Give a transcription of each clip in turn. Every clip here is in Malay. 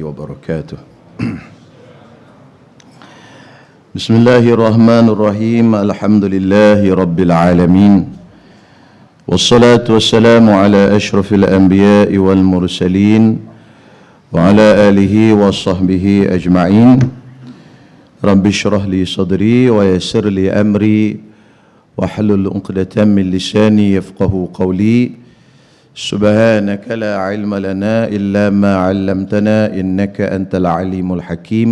وبركاته. بسم الله الرحمن الرحيم. الحمد لله رب العالمين، والصلاة والسلام على أشرف الأنبياء والمرسلين وعلى آله وصحبه أجمعين. رب اشرح لي صدري ويسر لي أمري واحلل عقدة من لساني يفقه قولي. سبحانك لا علم لنا إلا ما علمتنا إنك أنت العليم الحكيم.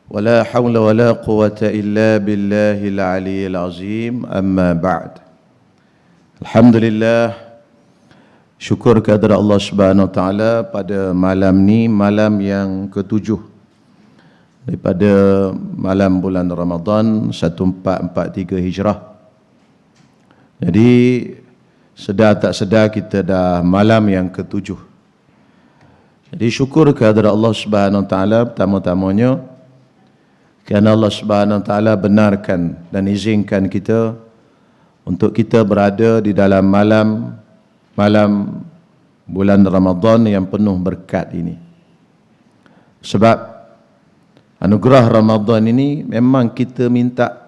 ولا حول ولا قوة إلا بالله العلي العظيم. أما بعد. Alhamdulillah, syukur kehadrat Allah Subhanahu Wa Taala pada malam ni, malam yang ke-7 daripada malam bulan Ramadan 1443 Hijrah. Jadi sedar tak sedar kita dah malam yang ke-7. Jadi syukur kehadrat Allah Subhanahu Wa Taala pertama-tamanya kerana Allah Subhanahu Wa Taala benarkan dan izinkan kita untuk kita berada di dalam malam bulan Ramadan yang penuh berkat ini. Sebab anugerah Ramadan ini memang kita minta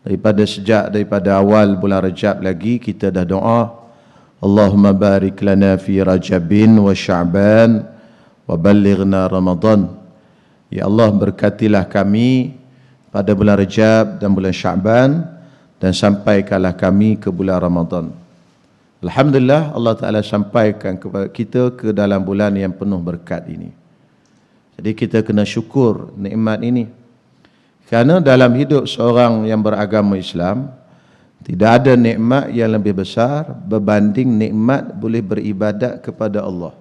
daripada awal bulan Rajab lagi kita dah doa, Allahumma barik lana fi Rajabin wa Sya'ban wa ballighna Ramadan. Ya Allah, berkatilah kami pada bulan Rajab dan bulan Sya'ban dan sampaikanlah kami ke bulan Ramadan. Alhamdulillah, Allah Ta'ala sampaikan kepada kita ke dalam bulan yang penuh berkat ini. Jadi kita kena syukur nikmat ini. Kerana dalam hidup seorang yang beragama Islam, tidak ada nikmat yang lebih besar berbanding nikmat boleh beribadat kepada Allah.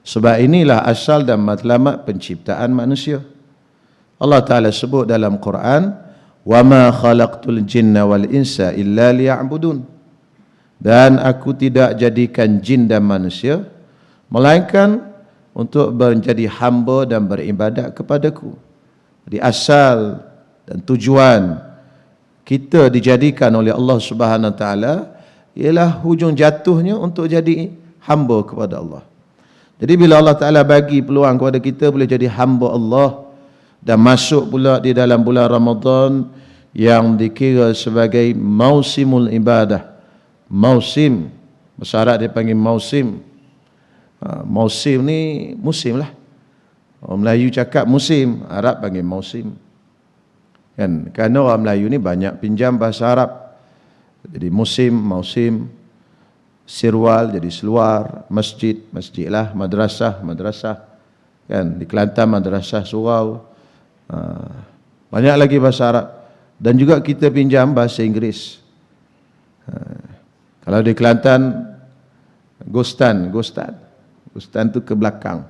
Sebab inilah asal dan matlamat penciptaan manusia. Allah Ta'ala sebut dalam Quran, وَمَا خَلَقْتُ الْجِنَّ وَالْإِنسَ إِلَّا لِيَعْبُدُونَ. Dan aku tidak jadikan jin dan manusia melainkan untuk menjadi hamba dan beribadat kepadaku. Jadi asal dan tujuan kita dijadikan oleh Allah Subhanahu Wa Taala ialah hujung jatuhnya untuk jadi hamba kepada Allah. Jadi bila Allah Ta'ala bagi peluang kepada kita boleh jadi hamba Allah dan masuk pula di dalam bulan Ramadan yang dikira sebagai mausimul ibadah. Mausim, bahasa Arab dia panggil mausim. Mausim ni musim lah. Orang Melayu cakap musim, Arab panggil mausim. Kan? Kerana orang Melayu ni banyak pinjam bahasa Arab. Jadi musim, mausim, sirwal jadi seluar, masjid, masjid lah, madrasah, madrasah. Kan? Di Kelantan madrasah surau. Banyak lagi bahasa Arab. Dan juga kita pinjam bahasa Inggeris. Kalau di Kelantan, Gostan tu ke belakang.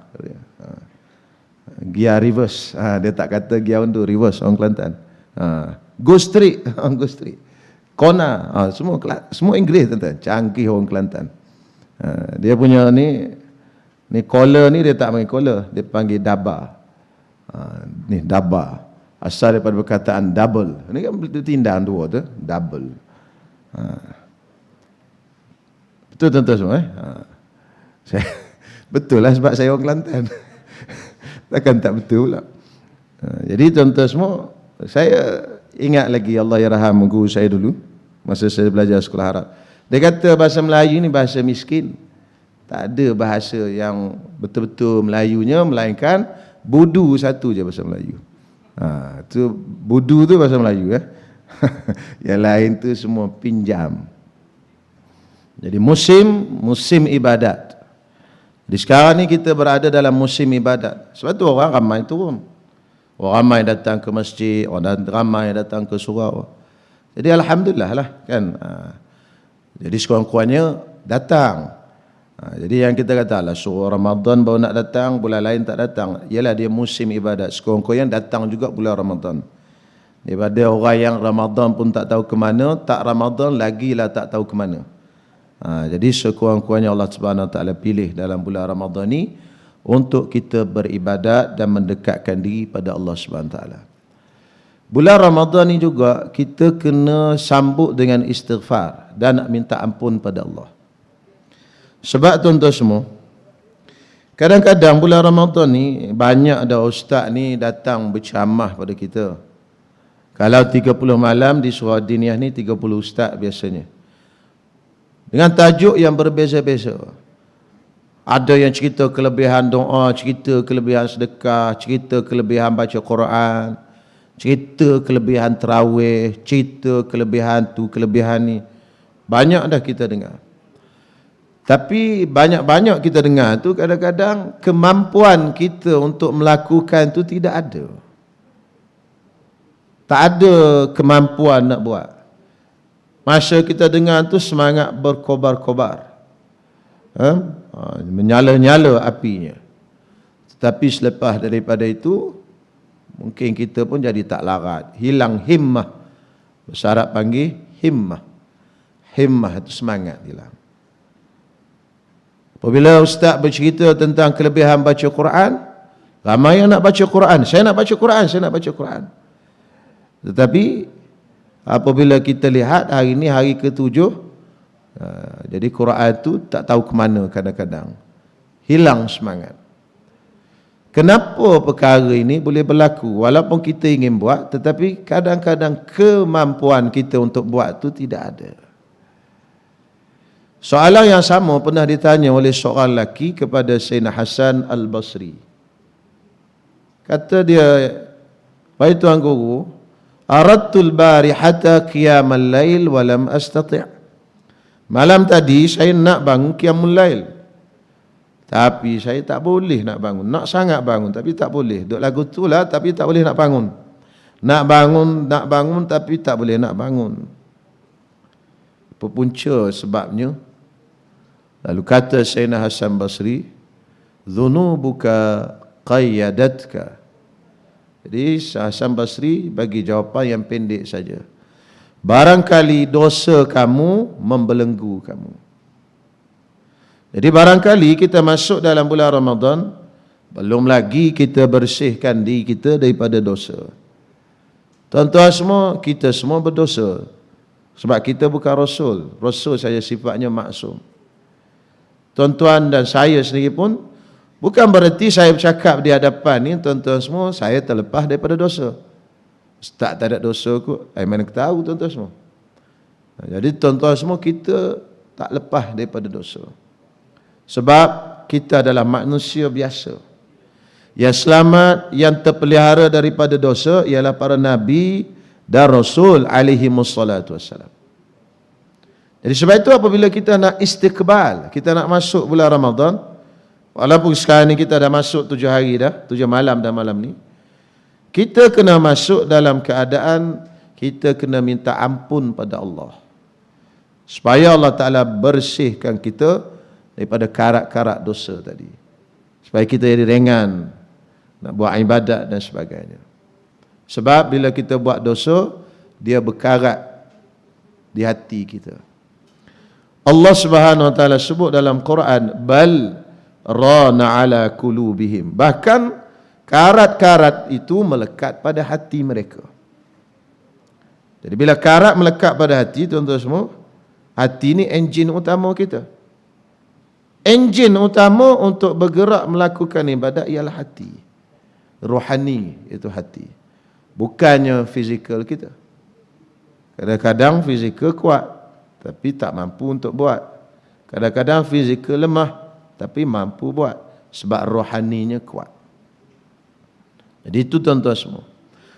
Gear reverse. Dia tak kata gear untuk reverse orang Kelantan. Go street, go street. Kona, semua Inggeris tuan-tuan. Canggih orang Kelantan. Dia punya ni collar ni dia tak panggil collar, dia panggil daba. Ni daba. Asal daripada perkataan double. Ni kan tindang dua tu, double. Betul tuan-tuan semua betul lah sebab saya orang Kelantan. Takkan tak betul pula. Jadi tuan-tuan semua, saya ingat lagi Allah yarham guru saya dulu masa saya belajar sekolah Arab. Dia kata bahasa Melayu ni bahasa miskin. Tak ada bahasa yang betul-betul Melayunya melainkan budu satu je bahasa Melayu. Tu budu tu bahasa Melayu Yang lain tu semua pinjam. Jadi musim ibadat. Di sekarang ni kita berada dalam musim ibadat. Sebab tu orang ramai turun. Orang ramai datang ke masjid, orang ramai datang ke surau. Jadi alhamdulillah lah kan. Jadi sekurang-kurangnya datang. Jadi yang kita kata lah surau Ramadan baru nak datang, bulan lain tak datang. Ialah dia musim ibadat. Sekurang-kurangnya datang juga bulan Ramadan. Daripada orang yang Ramadan pun tak tahu ke mana, tak Ramadan lagilah tak tahu ke mana. Jadi sekurang-kurangnya Allah Subhanahu Wa Taala pilih dalam bulan Ramadan ni untuk kita beribadat dan mendekatkan diri pada Allah Subhanahu Wa Taala. Bulan Ramadan ni juga kita kena sambut dengan istighfar dan nak minta ampun pada Allah. Sebab tuan-tuan semua, Kadang-kadang bulan Ramadan ni banyak dah ustaz ni datang berceramah pada kita. Kalau 30 malam di surau diniyah ni 30 ustaz biasanya. Dengan tajuk yang berbeza-beza. Ada yang cerita kelebihan doa, cerita kelebihan sedekah, cerita kelebihan baca Quran, cerita kelebihan tarawih, cerita kelebihan tu, kelebihan ni. Banyak dah kita dengar. Tapi banyak-banyak kita dengar tu kadang-kadang kemampuan kita untuk melakukan tu tidak ada. Tak ada kemampuan nak buat. Masa kita dengar tu semangat berkobar-kobar. Menyala-nyala apinya. Tetapi selepas daripada itu, mungkin kita pun jadi tak larat. Hilang himmah. Bahasa Arab panggil himmah. Himmah itu semangat hilang. Apabila ustaz bercerita tentang kelebihan baca Quran, ramai yang nak baca Quran. Saya nak baca Quran, saya nak baca Quran. Tetapi apabila kita lihat hari ini hari ke-7, jadi Quran itu tak tahu ke mana kadang-kadang. Hilang semangat. Kenapa perkara ini boleh berlaku? Walaupun kita ingin buat, tetapi kadang-kadang kemampuan kita untuk buat itu tidak ada. Soalan yang sama pernah ditanya oleh seorang lelaki kepada Sayyidina Hasan Al-Basri. Kata dia, "Wahai Tuan Guru, aradtul barihata qiyamal lail wa lam astati'." Malam tadi saya nak bangun qiyamul lail. Tapi saya tak boleh nak bangun. Nak sangat bangun tapi tak boleh. Duk lagu tu lah tapi tak boleh nak bangun. Nak bangun tapi tak boleh nak bangun. Apa punca sebabnya? Lalu kata Sayyidina Hasan Basri, "Dhunubuka qayyadatka." Jadi Hasan Basri bagi jawapan yang pendek saja. Barangkali dosa kamu membelenggu kamu. Jadi barangkali kita masuk dalam bulan Ramadan, belum lagi kita bersihkan diri kita daripada dosa. Tuan-tuan semua, kita semua berdosa. Sebab kita bukan Rasul. Rasul saja sifatnya maksum. Tuan-tuan dan saya sendiri pun, bukan bererti saya bercakap di hadapan ni, tuan-tuan semua, saya terlepas daripada dosa. Ustaz tak ada dosa kot. Mana kita tahu tuan-tuan semua. Jadi tuan-tuan semua, kita tak lepas daripada dosa. Sebab kita adalah manusia biasa. Yang selamat, yang terpelihara daripada dosa ialah para Nabi dan Rasul alaihi wassalatu wassalam. Jadi sebab itu apabila kita nak istiqbal, kita nak masuk bulan Ramadan, walaupun sekarang ni kita dah masuk 7 hari dah, 7 malam dah malam ni, kita kena masuk dalam keadaan kita kena minta ampun pada Allah. Supaya Allah Ta'ala bersihkan kita daripada karat-karat dosa tadi. Supaya kita jadi ringan nak buat ibadat dan sebagainya. Sebab bila kita buat dosa, dia berkarat di hati kita. Allah Subhanahu Wa Taala sebut dalam Quran, bal rana ala qulubihim. Bahkan karat-karat itu melekat pada hati mereka. Jadi bila karat melekat pada hati, tuan-tuan semua, hati ni enjin utama kita. Enjin utama untuk bergerak melakukan ibadat ialah hati. Rohani itu hati. Bukannya fizikal kita. Kadang-kadang fizikal kuat, tapi tak mampu untuk buat. Kadang-kadang fizikal lemah, tapi mampu buat. Sebab rohaninya kuat. Jadi itu tuan-tuan semua.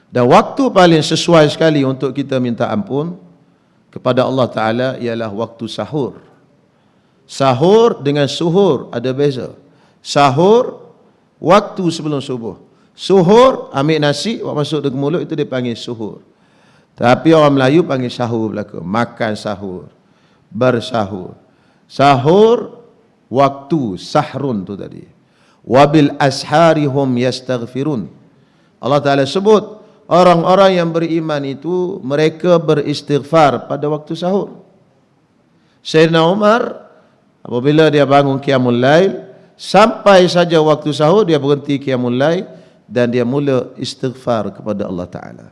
Dan waktu paling sesuai sekali untuk kita minta ampun kepada Allah Ta'ala ialah waktu sahur. Sahur dengan suhur ada beza. Sahur, waktu sebelum subuh. Suhur, ambil nasi, masuk ke mulut, itu dia panggil suhur. Tapi orang Melayu panggil sahur belaka. Makan sahur. Bersahur. Sahur, waktu sahrun tu tadi. Wabil asharihum yastaghfirun. Allah Ta'ala sebut, orang-orang yang beriman itu, mereka beristighfar pada waktu sahur. Sayyidina Umar, apabila dia bangun qiyamul lail, sampai saja waktu sahur, dia berhenti qiyamul lail, dan dia mula istighfar kepada Allah Ta'ala.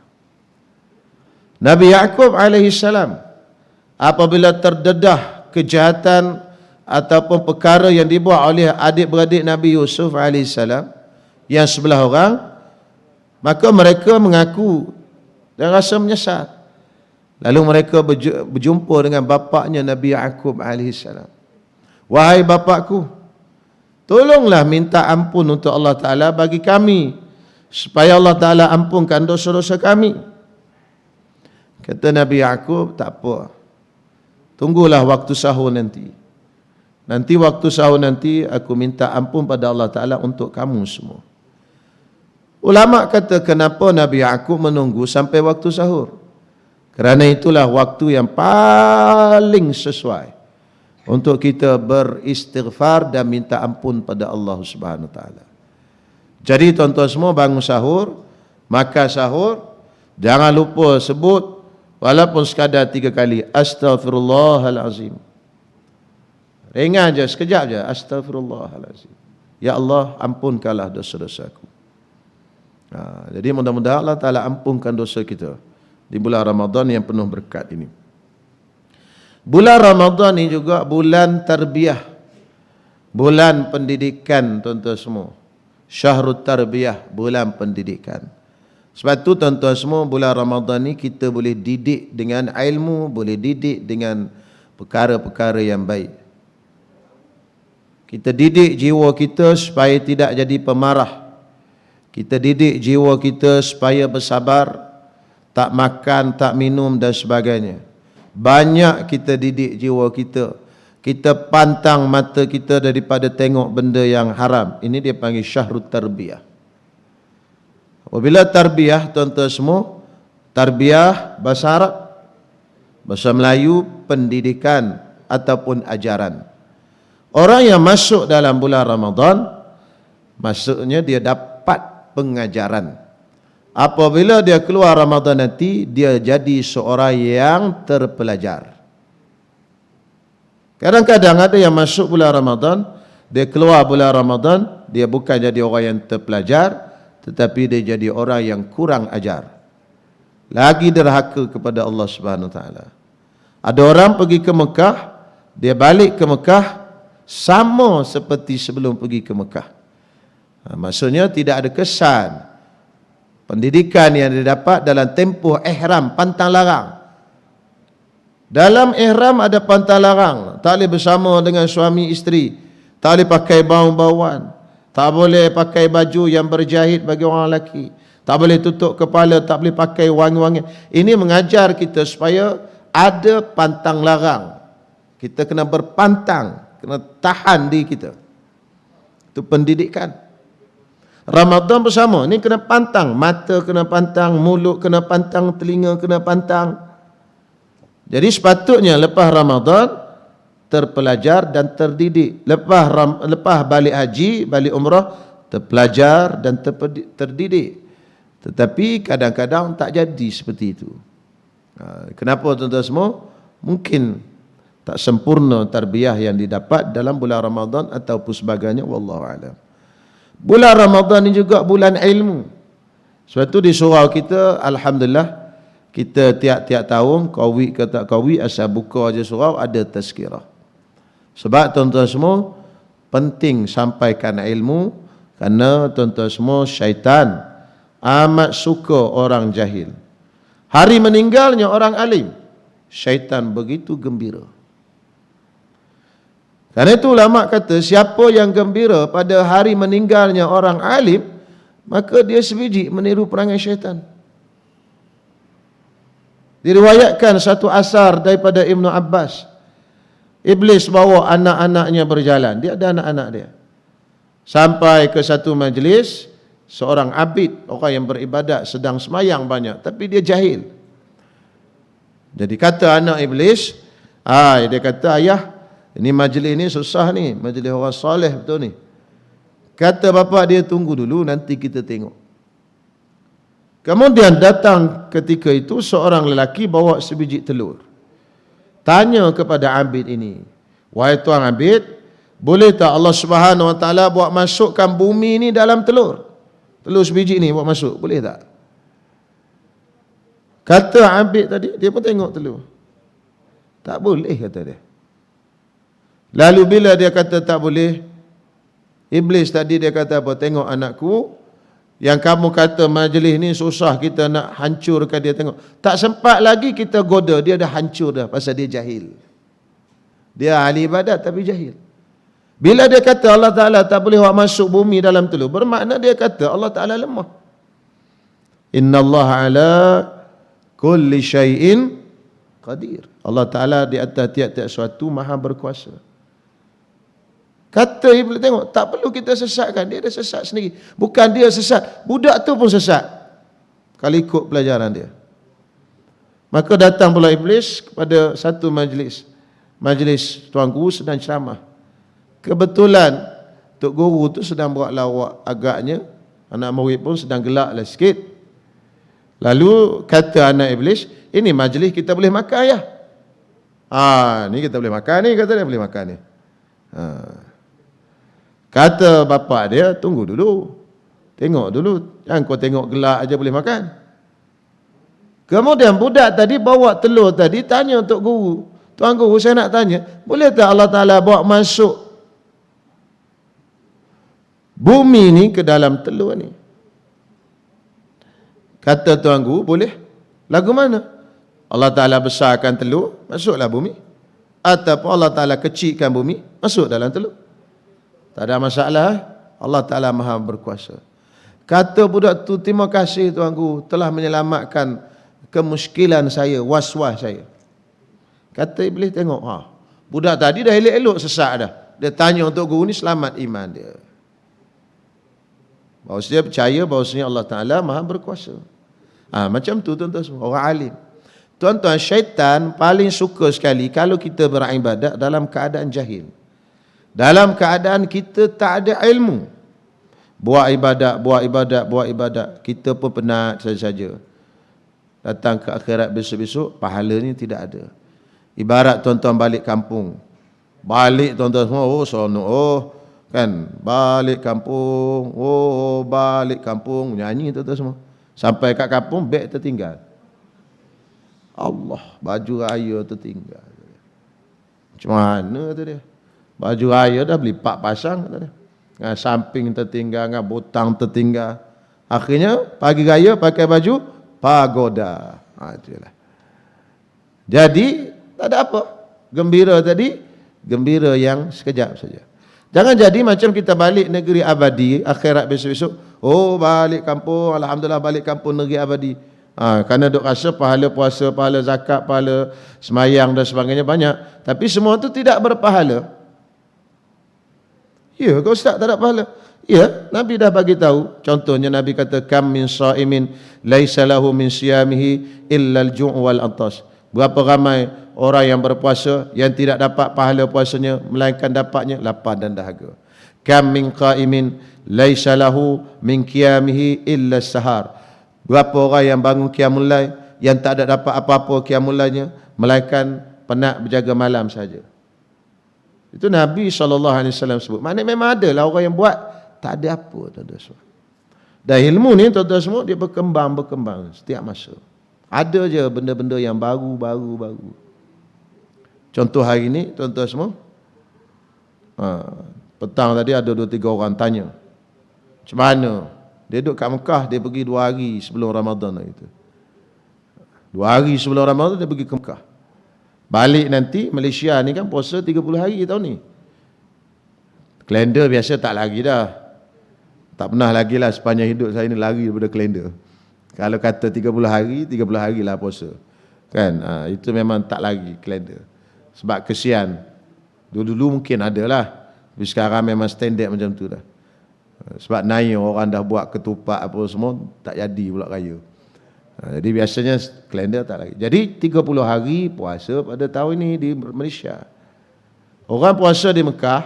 Nabi Ya'qub alaihi salam, apabila terdedah kejahatan ataupun perkara yang dibuat oleh adik-beradik Nabi Yusuf AS yang sebelah orang, maka mereka mengaku dan rasa menyesal. Lalu mereka berjumpa dengan bapaknya Nabi Yaqub AS. Wahai bapakku, tolonglah minta ampun untuk Allah Ta'ala bagi kami, supaya Allah Ta'ala ampunkan dosa-dosa kami. Kata Nabi Yaqub, tak apa, tunggulah waktu sahur nanti. Nanti waktu sahur nanti aku minta ampun pada Allah Ta'ala untuk kamu semua. Ulama kata kenapa Nabi Yaqub menunggu sampai waktu sahur? Kerana itulah waktu yang paling sesuai untuk kita beristighfar dan minta ampun pada Allah Subhanahu Wa Taala. Jadi tuan-tuan semua bangun sahur, makan sahur, jangan lupa sebut walaupun sekadar 3 kali Astaghfirullahalazim. Ringan je, sekejap je, Astaghfirullahalazim. Ya Allah, ampunkanlah dosa-dosaku. Jadi mudah-mudahan Allah Ta'ala ampunkan dosa kita di bulan Ramadan yang penuh berkat ini. Bulan Ramadan ini juga bulan tarbiyah, bulan pendidikan tuan-tuan semua. Syahrul tarbiyah, bulan pendidikan. Sebab tu tuan-tuan semua, bulan Ramadan ni kita boleh didik dengan ilmu, boleh didik dengan perkara-perkara yang baik. Kita didik jiwa kita supaya tidak jadi pemarah. Kita didik jiwa kita supaya bersabar, tak makan, tak minum dan sebagainya. Banyak kita didik jiwa kita. Kita pantang mata kita daripada tengok benda yang haram. Ini dia panggil syahrul tarbiyah. Apabila tarbiyah, tuan-tuan semua, tarbiyah bahasa Arab, bahasa Melayu, pendidikan ataupun ajaran. Orang yang masuk dalam bulan Ramadan, maksudnya dia dapat pengajaran. Apabila dia keluar Ramadan nanti, dia jadi seorang yang terpelajar. Kadang-kadang ada yang masuk bulan Ramadan, dia keluar bulan Ramadan, dia bukan jadi orang yang terpelajar, tetapi dia jadi orang yang kurang ajar. Lagi derhaka kepada Allah Subhanahu Wa Taala. Ada orang pergi ke Mekah, dia balik ke Mekah sama seperti sebelum pergi ke Mekah. Maksudnya tidak ada kesan pendidikan yang didapat dalam tempoh ihram, pantang larang. Dalam ihram ada pantang larang, tak boleh bersama dengan suami isteri, tak boleh pakai bau-bauan, tak boleh pakai baju yang berjahit bagi orang lelaki, tak boleh tutup kepala, tak boleh pakai wangi-wangi. Ini mengajar kita supaya ada pantang larang. Kita kena berpantang, kena tahan diri kita. Itu pendidikan. Ramadan bersama, ni kena pantang, mata kena pantang, mulut kena pantang, telinga kena pantang. Jadi sepatutnya lepas Ramadan terpelajar dan terdidik. Lepas balik haji, balik umrah, terpelajar dan terdidik. Tetapi kadang-kadang tak jadi seperti itu. Kenapa tuan-tuan semua? Mungkin tak sempurna tarbiyah yang didapat dalam bulan Ramadan ataupun sebagainya, wallahu a'lam. Bulan Ramadan ini juga bulan ilmu. Sebab itu di surau kita, alhamdulillah, kita tiap-tiap tahun, qawi ke tak qawi, asal buka aja surau ada tazkirah. Sebab tuan-tuan semua penting sampaikan ilmu, kerana tuan-tuan semua syaitan amat suka orang jahil. Hari meninggalnya orang alim, syaitan begitu gembira. Karena itu ulama kata, siapa yang gembira pada hari meninggalnya orang alim, maka dia sebiji meniru perangai syaitan. Diriwayatkan satu asar daripada Ibnu Abbas. Iblis bawa anak-anaknya berjalan. Dia ada anak-anak dia. Sampai ke satu majlis, seorang abid, orang yang beribadat, sedang semayang banyak, tapi dia jahil. Jadi kata anak iblis, dia kata, ayah, ini majlis ni susah ni, majlis orang soleh betul ni. Kata bapa dia, tunggu dulu, nanti kita tengok. Kemudian datang ketika itu seorang lelaki bawa sebiji telur. Tanya kepada abid ini, wahai tuan abid, boleh tak Allah Subhanahu Wa Taala buat masukkan bumi ni dalam telur? Telur sebiji ni buat masuk, boleh tak? Kata abid tadi, dia pun tengok telur. Tak boleh, kata dia. Lalu bila dia kata tak boleh, Iblis tadi dia kata apa? Tengok anakku, yang kamu kata majlis ni susah kita nak hancurkan dia, tengok. Tak sempat lagi kita goda, dia dah hancur dah pasal dia jahil. Dia ahli ibadat tapi jahil. Bila dia kata Allah Ta'ala tak boleh awak masuk bumi dalam telur, bermakna dia kata Allah Ta'ala lemah. Inna Allah ala kulli syai'in qadir. Allah Ta'ala di atas tiap-tiap suatu maha berkuasa. Kata Iblis, tengok, tak perlu kita sesatkan, dia dah sesat sendiri. Bukan dia sesat, budak tu pun sesat kalau ikut pelajaran dia. Maka datang pula Iblis kepada satu majlis Tuan Guru sedang ceramah. Kebetulan Tok Guru tu sedang buat lawak agaknya, anak murid pun sedang gelaklah sikit. Lalu kata anak Iblis, ini majlis kita boleh makan ya? Ni kita boleh makan ni, kata dia boleh makan ni. Kata bapa dia, tunggu dulu. Tengok dulu. Jangan kau tengok gelak aja boleh makan. Kemudian budak tadi bawa telur tadi, tanya untuk guru. Tuan Guru, saya nak tanya, boleh tak Allah Ta'ala bawa masuk bumi ni ke dalam telur ni? Kata Tuan Guru, boleh. Lagu mana? Allah Ta'ala besarkan telur, masuklah bumi. Ataupun Allah Ta'ala kecilkan bumi, masuk dalam telur. Tak ada masalah. Allah Ta'ala maha berkuasa. Kata budak tu, terima kasih Tuan Guru telah menyelamatkan kemuskilan saya, was-was saya. Kata Iblis, tengok, budak tadi dah elok-elok sesat dah. Dia tanya untuk guru ni selamat iman dia. Bahawasanya percaya bahawasanya Allah Ta'ala maha berkuasa. Macam tu tuan-tuan semua, orang alim. Tuan-tuan, syaitan paling suka sekali kalau kita beribadat dalam keadaan jahil. Dalam keadaan kita tak ada ilmu. Buat ibadat, kita pun penat saja-saja. Datang ke akhirat besok-besok, pahala ni tidak ada. Ibarat tuan-tuan balik kampung. Balik tuan-tuan semua, seronok, kan? Balik kampung, nyanyi tuan-tuan semua. Sampai kat kampung, beg tertinggal. Allah, baju raya tertinggal. Macam mana tu dia? Baju raya dah beli 4 pasang, kata dia. Dengan samping tertinggal, dengan botang tertinggal. Akhirnya pagi raya pakai baju pagoda. Itulah. Jadi tak ada apa. Gembira tadi, gembira yang sekejap saja. Jangan jadi macam kita balik negeri abadi, akhirat besok-besok. Balik kampung, alhamdulillah balik kampung negeri abadi. Kerana duk rasa pahala puasa, pahala zakat, pahala semayang dan sebagainya banyak. Tapi semua itu tidak berpahala. Ya, kau ustaz tak ada pahala. Ya, Nabi dah bagi tahu. Contohnya Nabi kata, kam min shaimin laisa lahu min siyamihi illa al-ju' wal atas. Berapa ramai orang yang berpuasa yang tidak dapat pahala puasanya melainkan dapatnya lapar dan dahaga. Kam min qaimin laisa lahu min qiyamihi illa sahar. Berapa orang yang bangun qiyamul lail yang tak ada dapat apa-apa qiyamul lailnya melainkan penat berjaga malam saja. Itu Nabi SAW sebut. Maknanya memang ada lah orang yang buat tak ada apa, tuan-tuan semua. Dan ilmu ni tuan-tuan semua dia berkembang setiap masa. Ada je benda-benda yang baru. Contoh hari ni tuan-tuan semua, petang tadi ada 2-3 orang tanya, macam mana? Dia duduk kat Mekah, dia pergi 2 hari sebelum Ramadan itu. 2 hari sebelum Ramadan dia pergi ke Mekah. Balik nanti, Malaysia ni kan puasa 30 hari tahun ni. Kalender biasa tak lagi dah. Tak pernah lagi lah sepanjang hidup saya ni lari daripada kalender. Kalau kata 30 hari lah puasa. Kan? Itu memang tak lagi kalender. Sebab kesian. Dulu mungkin ada lah. Tapi sekarang memang standard macam tu dah. Sebab naik orang dah buat ketupat apa semua, tak jadi pula raya. Jadi biasanya kalender tak lagi. Jadi 30 hari puasa pada tahun ini di Malaysia. Orang puasa di Mekah,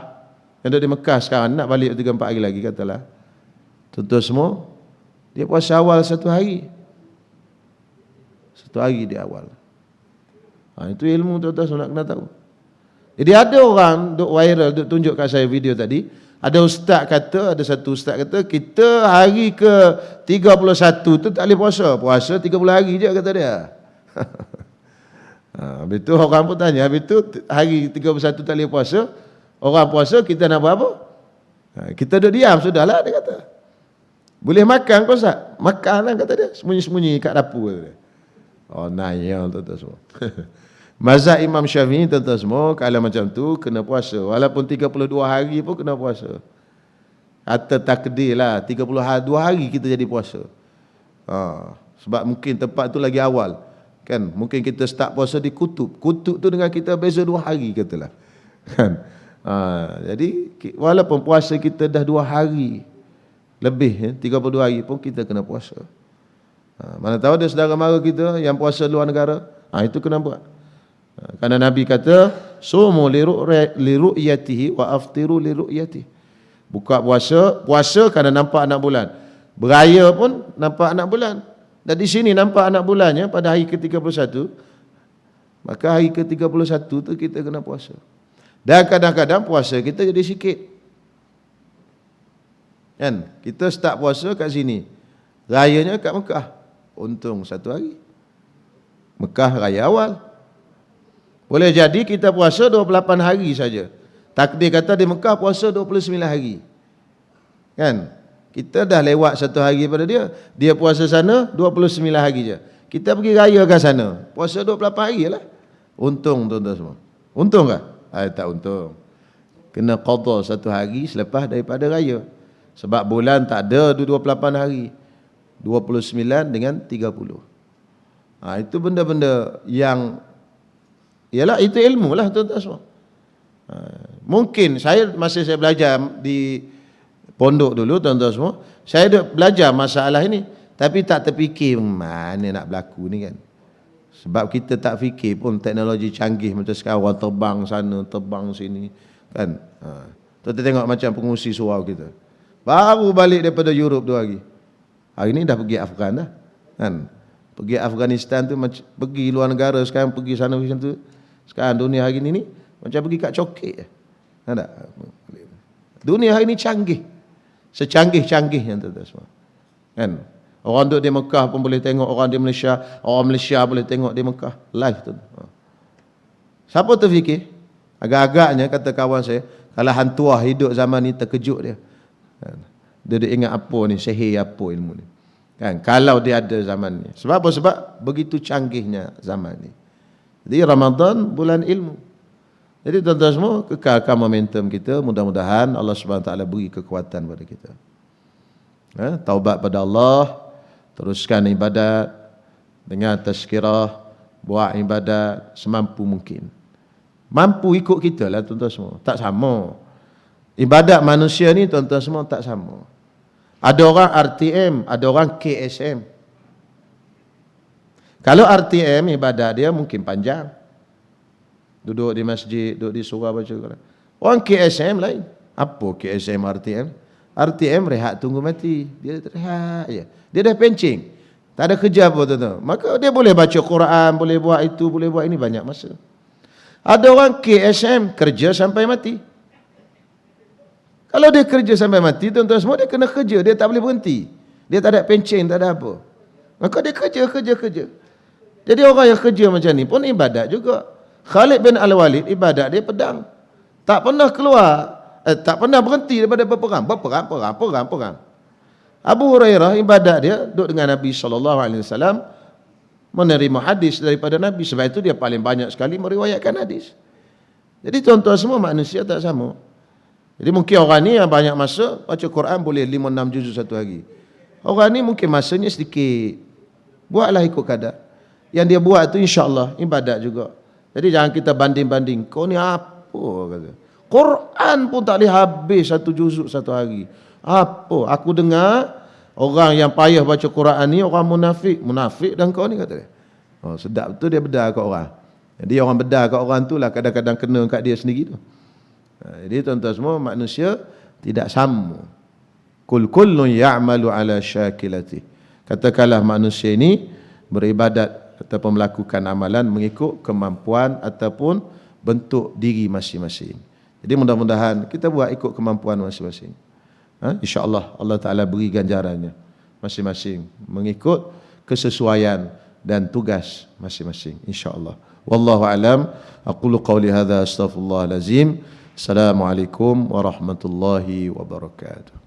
yang duduk di Mekah sekarang nak balik 3-4 hari lagi katalah. Tuan-tuan semua, dia puasa awal 1 hari. 1 hari dia awal. Itu ilmu tuan-tuan semua nak kena tahu. Jadi ada orang duk viral, duk tunjuk kat saya video tadi. Ada satu ustaz kata, kita hari ke 31 tu tak boleh puasa. Puasa 30 hari je kata dia. Habis tu orang pun tanya, habis tu hari 31 tak boleh puasa, Orang puasa kita nak buat apa? Kita duduk diam sudahlah, dia kata. Boleh makan kau Ustaz? Makan lah kata dia, sembunyi-sembunyi kat dapur kata dia. Oh naya tuan-tuan semua. Mazhab Imam Syafi'i tuan-tuan semua, kalau macam tu kena puasa. Walaupun 32 hari pun kena puasa. Kata takdir lah, 32 hari kita jadi puasa. Sebab mungkin tempat tu lagi awal. Kan? Mungkin kita start puasa di Kutub. Kutub tu dengan kita beza 2 hari katalah. Kan? Jadi walaupun puasa kita dah 2 hari lebih, 32 hari pun kita kena puasa. Mana tahu ada saudara mara kita yang puasa luar negara, itu kena buat. Kerana Nabi kata, sumu liru'yatihi wa aftiru liru'yatihi. Buka puasa kerana nampak anak bulan. Beraya pun nampak anak bulan. Dan di sini nampak anak bulannya pada hari ke-31, maka hari ke-31 tu kita kena puasa. Dan kadang-kadang puasa kita jadi sikit. Kan? Kita start puasa kat sini. Rayanya kat Mekah. Untung 1 hari. Mekah raya awal. Boleh jadi kita puasa 28 hari saja. Takdir kata di Mekah puasa 29 hari. Kan? Kita dah lewat 1 hari pada dia. Dia puasa sana 29 hari je. Kita pergi raya kat sana. Puasa 28 hari lah. Untung tuan-tuan semua. Untung ke? Tak untung. Kena qadha 1 hari selepas daripada raya. Sebab bulan tak ada 28 hari. 29 dengan 30. Itu benda-benda yang, ialah itu ilmu lah tuan-tuan semua. Mungkin masa saya belajar di pondok dulu tuan-tuan semua, saya ada belajar masalah ini, tapi tak terfikir mana nak berlaku ni kan. Sebab kita tak fikir pun teknologi canggih macam sekarang, orang terbang sana, terbang sini kan. Tuan-tuan tengok macam pengurusi surau kita. Baru balik daripada Europe 2 hari. Hari ni dah pergi Afghan dah. Kan? Pergi Afghanistan tu, pergi luar negara, sekarang pergi sana macam tu. Sekarang dunia hari ni macam pergi kat coket. Ada. Dunia hari ni canggih. Secanggih-canggihnya tuan-tuan semua. Kan? Orang duduk di Mekah pun boleh tengok, orang di Malaysia, orang Malaysia boleh tengok di Mekah live tu. Siapa terfikir? Agak-agaknya kata kawan saya, kalau hantuah hidup zaman ni terkejut dia. Dia ingat apa ni, sihir apa ilmu ni. Kan? Kalau dia ada zaman ni. Sebab apa? Sebab begitu canggihnya zaman ni. Jadi Ramadan bulan ilmu. Jadi tuan-tuan semua, kekalkan momentum kita. Mudah-mudahan Allah SWT beri kekuatan pada kita. Taubat pada Allah, teruskan ibadat dengan tazkirah, buat ibadat semampu mungkin. Mampu ikut kita lah tuan-tuan semua. Tak sama. Ibadat manusia ni tuan-tuan semua tak sama. Ada orang RTM, ada orang KSM. Kalau RTM ibadat dia mungkin panjang. Duduk di masjid, duduk di surau baca Quran. Orang KSM lain. Apa KSM RTM? RTM rehat tunggu mati. Dia rehat je. Dia dah pencing. Tak ada kerja apa tuan-tuan. Maka dia boleh baca Quran, boleh buat itu, boleh buat ini, banyak masa. Ada orang KSM kerja sampai mati. Kalau dia kerja sampai mati, tuan-tuan semua, dia kena kerja. Dia tak boleh berhenti. Dia tak ada pencen, tak ada apa. Maka dia kerja. Jadi orang yang kerja macam ni pun ibadat juga. Khalid bin Al-Walid, ibadat dia pedang. Tak pernah keluar, tak pernah berhenti daripada berperang. Abu Hurairah, ibadat dia, duduk dengan Nabi SAW, menerima hadis daripada Nabi. Sebab itu dia paling banyak sekali meriwayatkan hadis. Jadi tuan-tuan semua, manusia tak sama. Jadi mungkin orang ni yang banyak masa baca Quran boleh 5-6 juzuk 1 hari. Orang ni mungkin masanya sedikit. Buatlah ikut kadar. Yang dia buat tu insya-Allah ibadat juga. Jadi jangan kita banding-banding. Kau ni apa kata. Quran pun tak boleh habis 1 juzuk 1 hari. Apa? Aku dengar orang yang payah baca Quran ni orang munafik. Munafik dan kau ni kata dia. Oh, sedap betul dia bedar kat orang. Jadi orang bedar kat orang tu lah kadang-kadang kena kat dia sendiri tu. Jadi tuan-tuan semua, manusia tidak sama. Kullun ya'malu ala syakilati. Katakanlah manusia ini beribadat ataupun melakukan amalan mengikut kemampuan ataupun bentuk diri masing-masing. Jadi mudah-mudahan kita buat ikut kemampuan masing-masing. InsyaAllah Allah Ta'ala beri ganjarannya masing-masing mengikut kesesuaian dan tugas masing-masing. InsyaAllah. Wallahu alam. Aqulu qawli hadha astaghfirullahalazim. Assalamualaikum warahmatullahi wabarakatuh.